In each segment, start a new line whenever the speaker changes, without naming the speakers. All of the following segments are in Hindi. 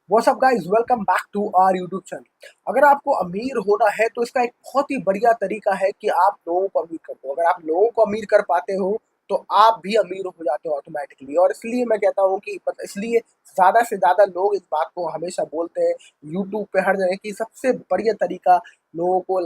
What's up guys, welcome back to our YouTube channel. अगर आपको अमीर होना है तो इसका एक बहुत ही बढ़िया तरीका है कि आप लोगों को अमीर कर दो। अगर आप लोगों को अमीर कर पाते हो तो आप भी अमीर हो जाते हो ऑटोमेटिकली। और इसलिए मैं कहता हूँ कि इसलिए ज़्यादा से ज़्यादा लोग इस बात को हमेशा बोलते हैं यूट्यूब पे हर जगह कि सबसे बढ़िया तरीका लोगों को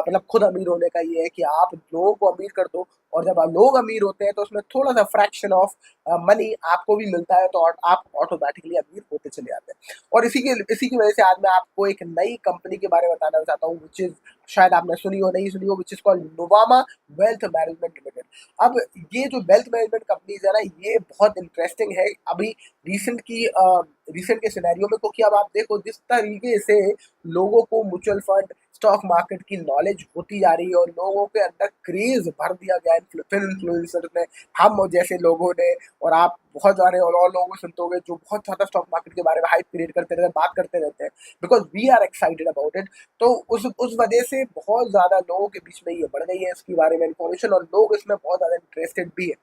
मतलब खुद अमीर होने का ये है कि आप लोगों को अमीर कर दो। और जब लोग अमीर होते हैं तो उसमें थोड़ा सा फ्रैक्शन ऑफ मनी आपको भी मिलता है, तो आप ऑटोमेटिकली अमीर होते चले जाते हैं। और इसी की वजह से आज मैं आपको एक नई कंपनी के बारे में बताना चाहता हूँ, विच इज शायद आपने सुनी हो नहीं सुनी हो, which is called Nuvama wealth management limited. अब ये जो वेल्थ मैनेजमेंट कंपनीज है ना, ये बहुत इंटरेस्टिंग है अभी रिसेंट के सिनेरियो में। क्योंकि अब आप देखो जिस तरीके से लोगों को म्यूचुअल फंड स्टॉक मार्केट की नॉलेज होती जा रही है और लोगों के अंदर क्रेज भर दिया गया फिर इन्फ्लुएंसर ने, हम जैसे लोगों ने, और आप बहुत सारे और लोगों को सुनते होंगे जो बहुत ज़्यादा स्टॉक मार्केट के बारे में हाइप क्रिएट करते रहते हैं, बात करते रहते हैं, because we are excited about it. तो उस वजह से बहुत ज़्यादा लोगों के बीच में ये बढ़ गई है इसके बारे में इन्फॉर्मेशन, और लोग इसमें बहुत ज़्यादा इंटरेस्टेड भी है।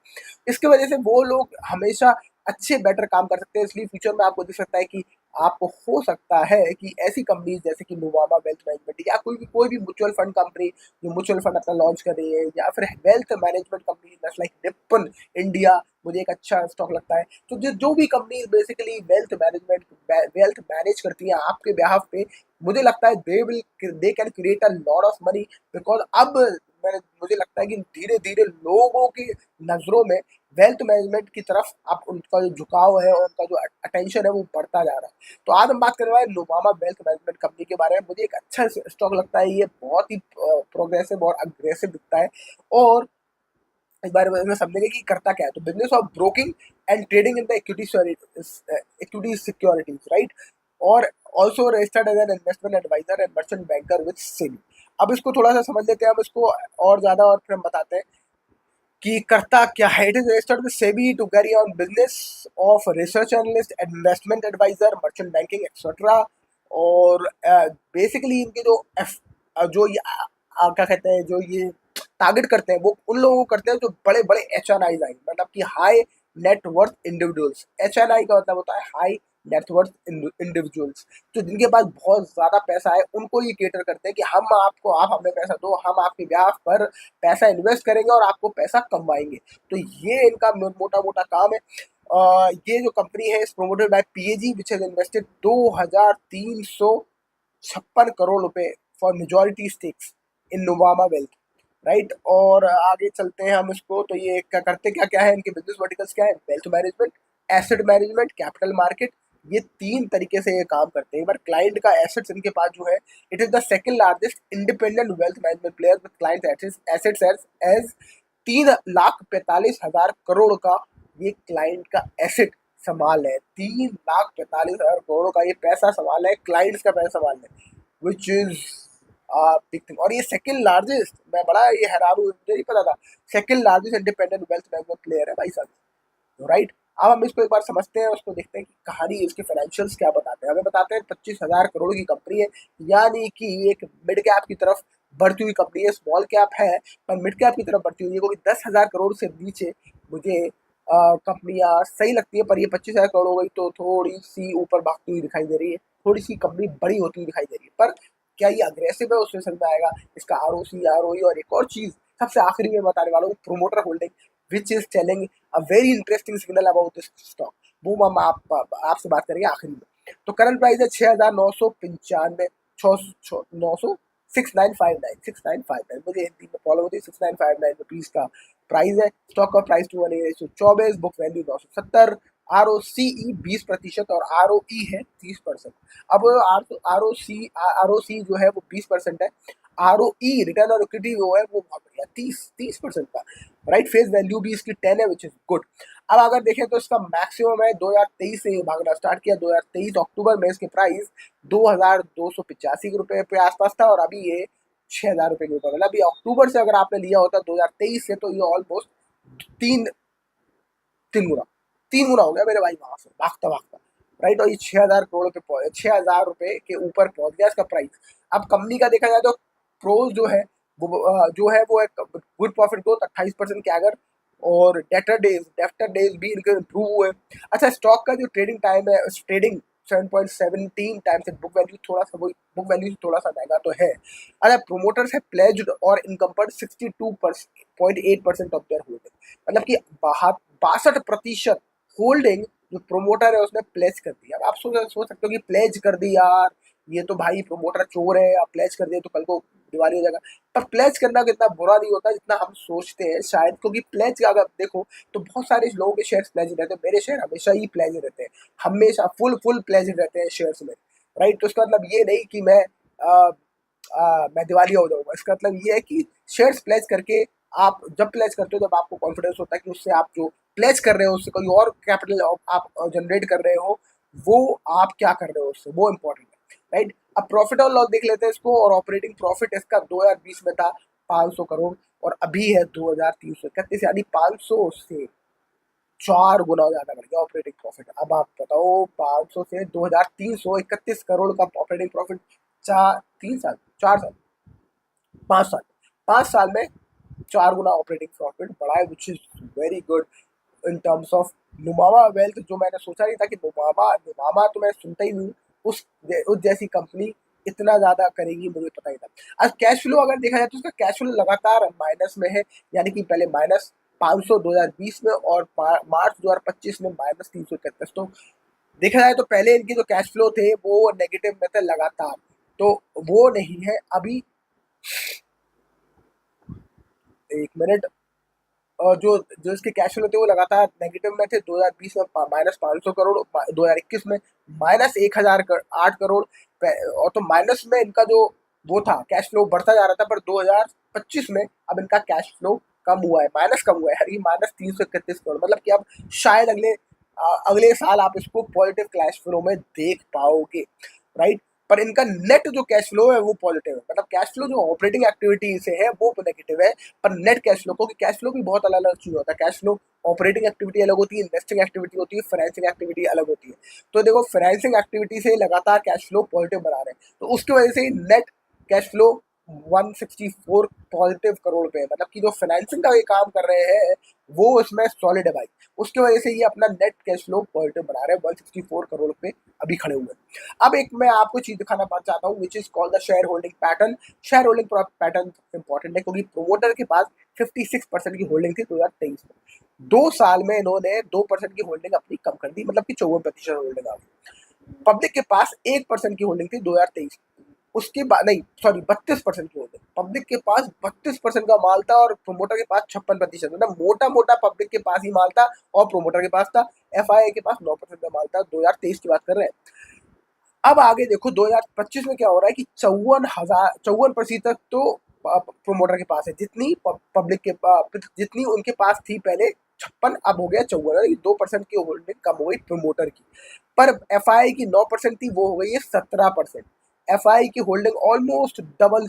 इसकी वजह से वो लोग हमेशा अच्छे बेटर काम कर सकते हैं। इसलिए फ्यूचर में आपको दिख सकता है कि आपको हो सकता है कि ऐसी कंपनीज जैसे कि नोवामा वेल्थ मैनेजमेंट या कोई भी म्यूचुअल फंड कंपनी जो म्यूचुअल फंड अपना लॉन्च कर रही है, या फिर wealth management company like Nippon India, मुझे एक अच्छा स्टॉक लगता है। तो जो भी कंपनीज बेसिकली वेल्थ मैनेज करती हैं आपके बिहाफ पे, मुझे लगता है they can create a lot of money. Because अब मुझे लगता है कि धीरे धीरे लोगों की नज़रों में वेल्थ मैनेजमेंट की तरफ अब उनका जो झुकाव है और उनका जो अटेंशन है वो बढ़ता जा रहा है। तो आज हम बात करने वाले नोवामा वेल्थ मैनेजमेंट कंपनी के बारे में। मुझे एक अच्छा स्टॉक लगता है, ये बहुत ही प्रोग्रेसिव और अग्रेसिव दिखता है। और इस बारे में समझेंगे कि करता क्या है। तो business of broking and trading in the equity securities, right. और also registered as an investment advisor and merchant banker with SEBI. अब इसको थोड़ा सा समझ लेते हैं हम इसको और ज्यादा, और फिर हम बताते हैं कि करता क्या है। It is registered with SEBI to carry on business of research analyst, investment advisor, merchant banking etcetera. और बेसिकली इनके जो ये क्या कहते हैं, जो ये टारगेट करते हैं वो उन लोगों को करते हैं जो बड़े बड़े एच एन आई, मतलब कि high net worth individuals. H N I का मतलब होता है हाई नेटवर्थ इंडिविजुअल्स, तो जिनके पास बहुत ज़्यादा पैसा है उनको ये केटर करते हैं कि आप हमें पैसा दो, हम आपके ब्याह पर पैसा इन्वेस्ट करेंगे और आपको पैसा कमवाएंगे। तो ये इनका मोटा मोटा काम है। ये जो कंपनी है is promoted by PAG which has invested 2356 crore रुपए for majority stakes in Nuvama Wealth, right. और आगे चलते हैं हम इसको। तो ये क्या करते क्या क्या है, इनके बिजनेस वर्टिकल्स क्या है, wealth management, asset management, capital market. ये तीन तरीके से ये काम करते हैं। एक बार क्लाइंट का एसेट्स इनके पास जो है, it is the second largest independent wealth management player with client assets as 3,45,000 crore का ये क्लाइंट का एसेट संभाल है। 3,45,000 करोड़ का ये पैसा संभाल है, क्लाइंट्स का पैसा संभाल है, विच इज बिग थिंग। और ये सेकंड लार्जेस्ट, मैं बड़ा ये हैरान हूँ, मुझे नहीं पता था, second largest independent wealth management player है भाई साहब, राइट। अब हम इसको एक बार समझते हैं, उसको देखते हैं कि कहानी इसके फाइनेंशियल्स क्या बताते हैं। हमें बताते हैं 25,000 करोड़ की कंपनी है, यानी कि एक मिड कैप की तरफ बढ़ती हुई कंपनी है। स्मॉल कैप है पर मिड कैप की तरफ बढ़ती हुई है, क्योंकि 10,000 करोड़ से नीचे मुझे कंपनियां सही लगती है। पर ये 25,000 करोड़ हो गई तो थोड़ी सी ऊपर भागती हुई दिखाई दे रही है, थोड़ी सी कंपनी बड़ी होती हुई दिखाई दे रही है। पर क्या ये अग्रेसिव है, उससे समझ में आएगा। इसका आरओसी, आरओई, और एक और चीज सबसे आखिरी में बताने वाला हूँ, promoter holding, which is telling a very interesting signal about this stock. वो हम आपसे बात करेंगे आखिरी में। तो करंट प्राइस है 6,995, 900 6959, मुझे हिंदी में फॉलो होती है, 6959 रुपीज का प्राइस है। स्टॉक का price to 1/24, book value 970, R O C E 20% और आर ओ ई है 30%। अब आर ओ सी जो है वो 20% है, आर ओ ई रिटर्न और इक्विटी जो है वो बहुत बढ़िया 30% का, राइट। फेस वैल्यू भी इसकी 10 है, विच इज गुड। अब अगर देखें तो इसका मैक्सिमम है 2023 से ये भागना स्टार्ट किया। 2023 अक्टूबर में इसके प्राइस 2,285 रुपये के आसपास था, और अभी ये 6,000 रुपये के ऊपर। मतलब अभी अक्टूबर से अगर आपने लिया होता 2023 से, तो ये ऑलमोस्ट तीन तीन गुना तीन गुना हो गया मेरे भाई, वहां से भागता भागता, राइट। और ये 6,000 करोड़ पे 6,000 रुपये के ऊपर पहुंच गया इसका प्राइस। अब कंपनी का देखा जाए तो प्रोज जो है वो एक गुड प्रॉफिट ग्रोथ, 28% कैगर, और डेटर डेज भी इनके इम्प्रूव हुए। अच्छा, स्टॉक का जो ट्रेडिंग टाइम है, ट्रेडिंग 7.17 टाइम्स बुक वैल्यू, थोड़ा सा वो बुक वैल्यू से थोड़ा सा महंगा तो है। अगर प्रोमोटर्स है प्लेज्ड और इनकम्पर्ड 62.8% ऑफ देयर होल्डिंग, मतलब कि 62% होल्डिंग जो प्रोमोटर है उसने प्लेज कर दिया। अब आप सोच सकते हो कि प्लेज कर दी यार, ये तो भाई प्रोमोटर चोर है, अब प्लेज कर दिया तो कल को दिवाली हो जाएगा। पर प्लेज करना कितना बुरा नहीं होता जितना हम सोचते हैं शायद, क्योंकि प्लेज का अगर देखो तो बहुत सारे लोगों के शेयर प्लेज रहते हैं, मेरे शेयर हमेशा ही प्लेज रहते हैं, हमेशा फुल प्लेज रहते हैं शेयर्स में, राइट। तो इसका मतलब ये नहीं कि मैं दिवालिया हो जाऊंगा, इसका मतलब ये है कि शेयर्स प्लेज करके आप जब प्लेज करते हो, जब आपको कॉन्फिडेंस होता है कि उससे आप जो प्लेज कर रहे हो उससे कोई और कैपिटल आप जनरेट कर रहे हो, वो आप क्या कर रहे हो उससे, वो इम्पोर्टेंट है, राइट। अब प्रॉफिट और लॉस देख लेते हैं इसको, और ऑपरेटिंग प्रॉफिट इसका 2020 में था 500 करोड़ और अभी है 2331, यानी 500 से 4 गुना ज्यादा बढ़ गया ऑपरेटिंग प्रॉफिट। अब आप बताओ 500 से 2331 करोड़ का ऑपरेटिंग प्रॉफिट, 3 साल 4 साल 5 साल 5 साल में 4 गुना ऑपरेटिंग प्रॉफिट बढ़ा है, which is very good in terms of Nuvama Wealth. जो मैंने सोचा नहीं था कि नुमामा नुमामा तो मैं सुनता ही नहीं हूँ, उस जैसी कंपनी इतना ज्यादा करेगी, मुझे पता ही था। आज कैश फ्लो अगर देखा जाए तो उसका कैश फ्लो लगातार माइनस में है, यानी कि पहले -500 2020 में और मार्च 2025 में -331। तो देखा जाए तो पहले इनके जो कैश फ्लो थे वो नेगेटिव में थे लगातार, तो वो नहीं है अभी। एक मिनट, और जो जो इसके कैश फ्लो थे वो लगातार नेगेटिव में थे। 2020 में -500 करोड़, 2021 में -1008 करोड़, और तो माइनस में इनका जो वो था कैश फ्लो बढ़ता जा रहा था, पर 2025 में अब इनका कैश फ्लो कम हुआ है, माइनस कम हुआ है, यानी -331 करोड़, मतलब कि अब शायद अगले साल आप इसको पॉजिटिव कैश फ्लो में देख पाओगे, राइट। पर इनका नेट जो कैश फ्लो है वो पॉजिटिव है, मतलब कैश फ्लो जो ऑपरेटिंग एक्टिविटी से है वो नेगेटिव है, पर नेट कैश फ्लो, क्योंकि कैश फ्लो भी बहुत अलग अलग चीज होता है। कैश फ्लो ऑपरेटिंग एक्टिविटी अलग होती है, इन्वेस्टिंग एक्टिविटी होती है, फाइनेंसिंग एक्टिविटी अलग होती है। तो देखो फाइनेंसिंग एक्टिविटी से लगातार कैश फ्लो पॉजिटिव बना रहे हैं, तो उसकी वजह से net cash flow 164 positive crore पे है, मतलब कि जो फाइनेंसिंग का ये काम कर रहे हैं वो इसमें सॉलिड है भाई, उसकी वजह से ये अपना नेट कैश फ्लो पॉजिटिव बना रहे हैं, 164 करोड़ पे अभी खड़े हुए हैं। अब एक मैं आपको चीज दिखाना चाहता हूँ, which is called the share holding pattern. Share holding pattern important है, क्योंकि प्रोमोटर के पास 56% की होल्डिंग थी 2023 में। 2 साल में इन्होंने 2% की होल्डिंग अपनी कम कर दी, मतलब कि 54% होल्डिंग आ गई। पब्लिक के पास 1% की होल्डिंग थी 2023, उसके बाद नहीं सॉरी 32% की होल्डिंग, पब्लिक के पास 32% का माल था और प्रोमोटर के पास 56%, मतलब मोटा मोटा पब्लिक के पास ही माल था और प्रोमोटर के पास था। एफआईआई के पास 9% का माल था, 2023 की बात कर रहे हैं। अब आगे देखो 2025 में क्या हो रहा है कि 54% तो प्रोमोटर के पास है, जितनी पब्लिक के जितनी उनके पास थी पहले 56, अब हो गया 54, 2% की होल्डिंग कम हो गई प्रोमोटर की। पर एफआई की 9% थी, वो हो गई है 17%। एफआई की होल्डिंग ऑलमोस्ट डबल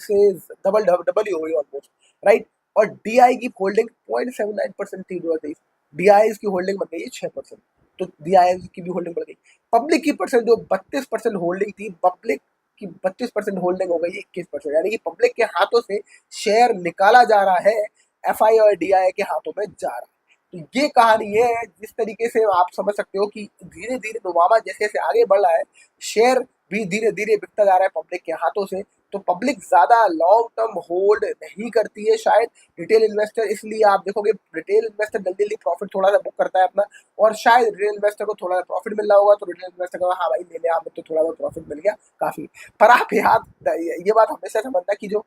डबल ही हो गई ऑलमोस्ट, राइट। और डीआई की होल्डिंग 0.79% थी 2023, डीआई की होल्डिंग बन गई है 6%, तो डीआई की भी होल्डिंग बढ़ गई। पब्लिक की परसेंट जो 32% होल्डिंग थी, पब्लिक की 32% होल्डिंग हो गई 21%, यानी कि पब्लिक के हाथों से शेयर निकाला जा रहा है, एफआई और डीआई के हाथों में जा रहा है। तो ये कहानी ये है, जिस तरीके से आप समझ सकते हो कि धीरे धीरे नुमामा जैसे जैसे आगे बढ़ रहा है, शेयर भी धीरे धीरे बिकता जा रहा है पब्लिक के हाथों से। तो पब्लिक ज्यादा लॉन्ग टर्म होल्ड नहीं करती है शायद, रिटेल इन्वेस्टर, इसलिए आप देखोगे रिटेल इन्वेस्टर जल्दी जल्दी प्रॉफिट थोड़ा सा बुक करता है अपना, और शायद रिटेल इन्वेस्टर को थोड़ा प्रॉफिट मिल रहा होगा तो रिटेल इन्वेस्टर को हाँ भाई ले ले, आप तो थोड़ा बहुत प्रॉफिट मिल गया काफी। पर आप याद ये बात हमेशा समझना कि जो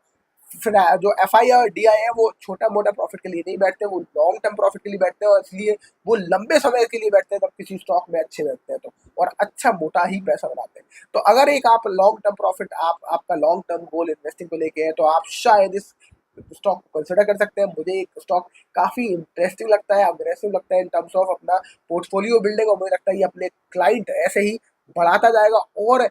एफ आई और डी आई है वो छोटा मोटा प्रॉफिट के लिए नहीं बैठते, वो लॉन्ग टर्म प्रॉफिट के लिए बैठते हैं, और इसलिए वो लंबे समय के लिए बैठते हैं, तब किसी स्टॉक में अच्छे बैठते हैं तो, और अच्छा मोटा ही पैसा बनाते हैं। तो अगर एक आप लॉन्ग टर्म प्रॉफिट आपका लॉन्ग टर्म गोल इन्वेस्टिंग को लेके है, तो आप शायद इस स्टॉक को कंसिडर कर सकते हैं। मुझे एक स्टॉक काफी इंटरेस्टिंग लगता है, अग्रेसिव लगता है इन टर्म्स ऑफ अपना पोर्टफोलियो बिल्डिंग, और मुझे लगता है ये अपने क्लाइंट ऐसे ही बढ़ाता जाएगा, और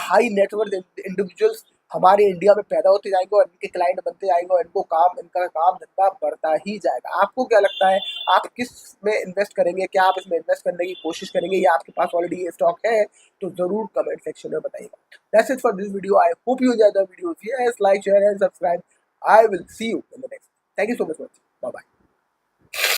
हाई नेटवर्थ इंडिविजुअल्स हमारे इंडिया में पैदा होते जाएंगे और इनके क्लाइंट बनते जाएंगे, और इनका काम धंधा बढ़ता ही जाएगा। आपको क्या लगता है, आप किस में इन्वेस्ट करेंगे, क्या आप इसमें इन्वेस्ट करने की कोशिश करेंगे, या आपके पास ऑलरेडी ये स्टॉक है, तो जरूर कमेंट सेक्शन में बताइएगा। That's it for this video, I hope you enjoy the video, yes like share and subscribe, I will see you in the next. Thank you so much. Bye bye.